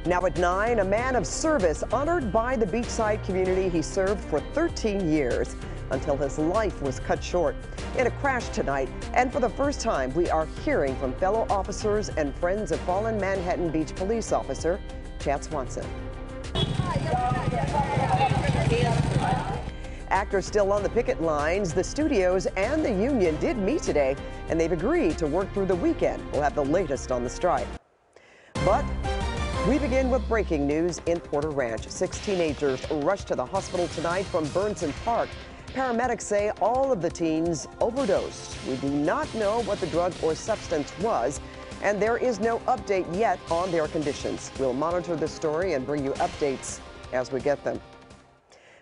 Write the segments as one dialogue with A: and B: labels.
A: Now at 9, a man of service honored by the beachside community he served for 13 years until his life was cut short in a crash tonight. And for the first time, we are hearing from fellow officers and friends of fallen Manhattan Beach police officer Chad Swanson. Actors still on the picket lines. The studios and the union did meet today, and they've agreed to work through the weekend. We'll have the latest on the strike. But we begin with breaking news in Porter Ranch. 6 teenagers rushed to the hospital tonight from Burnson Park. Paramedics say all of the teens overdosed. We do not know what the drug or substance was, and there is no update yet on their conditions. We'll monitor this story and bring you updates as we get them.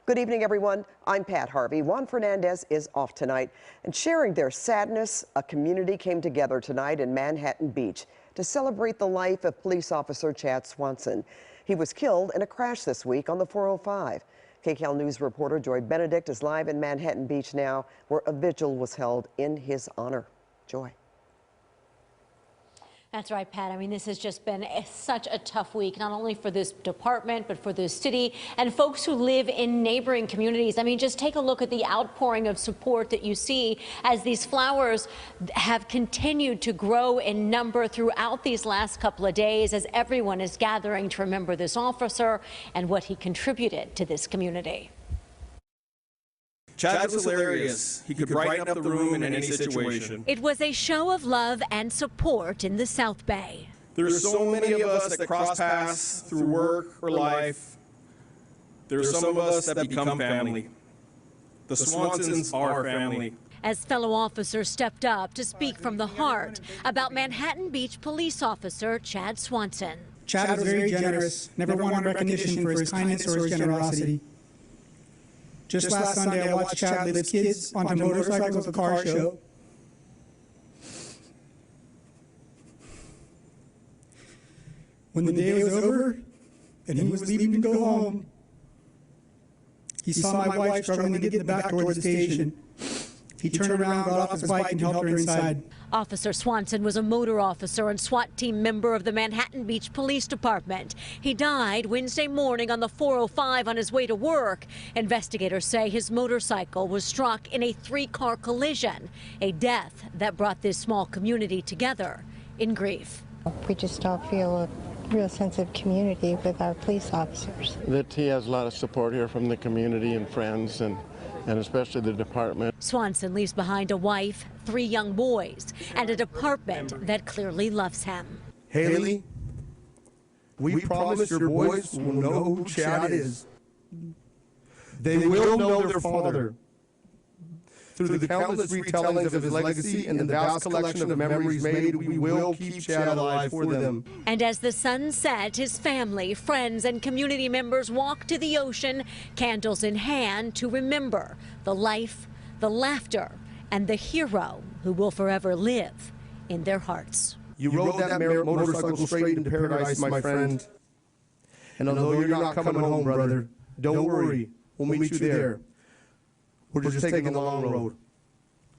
A: Good evening, everyone. I'm Pat Harvey. Juan Fernandez is off tonight, and sharing their sadness, a community came together tonight in Manhattan Beach to celebrate the life of police officer Chad Swanson. He was killed in a crash this week on the 405. KCAL News reporter Joy Benedict is live in Manhattan Beach now, where a vigil was held in his honor. Joy.
B: That's right, Pat. I mean, this has just been such a tough week, not only for this department, but for the city and folks who live in neighboring communities. I mean, just take a look at the outpouring of support that you see as these flowers have continued to grow in number throughout these last couple of days, as everyone is gathering to remember this officer and what he contributed to this community.
C: Chad was hilarious. He could brighten up the room in any situation.
B: It was a show of love and support in the South Bay.
C: There's so many of us that cross paths through work or life. There's some of us that become family. The Swansons are family.
B: As fellow officers stepped up to speak from the heart about Manhattan Beach police officer Chad Swanson.
D: Chad was very generous, never wanted recognition for his kindness or his generosity. Just last Sunday, I watched Chad lead his kids onto motorcycles at the car show. When the day was over and he was leaving to go home, he saw my wife struggling to get back towards the station. He turned around, got off his bike, and helped her inside.
B: Officer Swanson was a motor officer and SWAT team member of the Manhattan Beach Police Department. He died Wednesday morning on the 405 on his way to work. Investigators say his motorcycle was struck in a 3-car collision, a death that brought this small community together in grief.
E: We just all feel a real sense of community with our police officers.
F: That he has a lot of support here from the community and friends and especially the department.
B: Swanson leaves behind a wife, 3 young boys, and a department that clearly loves him.
G: Haley, we promise your boys will know who Chad is. They will know their father. Through the countless retellings of his legacy and the vast collection of memories made, we will keep Chad alive for them.
B: And as the sun set, his family, friends, and community members walk to the ocean, candles in hand, to remember the life, the laughter, and the hero who will forever live in their hearts.
G: You rode that motorcycle straight into paradise, my friend. And although you're not coming home, brother, don't worry, we'll meet you there. We're just taking the long road.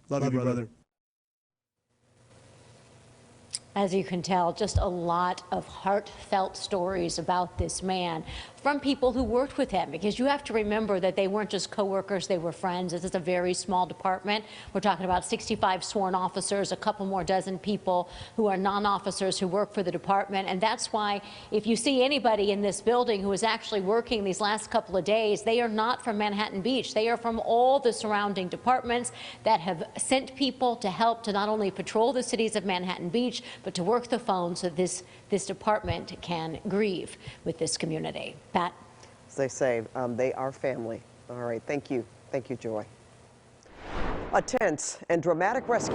G: Love you, brother.
B: As you can tell, just a lot of heartfelt stories about this man from people who worked with him, because you have to remember that they weren't just coworkers, they were friends. This is a very small department. We're talking about 65 sworn officers, a couple more dozen people who are non-officers who work for the department. And that's why if you see anybody in this building who is actually working these last couple of days, they are not from Manhattan Beach. They are from all the surrounding departments that have sent people to help to not only patrol the cities of Manhattan Beach, but to work the phone so this department can grieve with this community. Pat?
A: As they say, they are family. All right, thank you. Thank you, Joy. A tense and dramatic rescue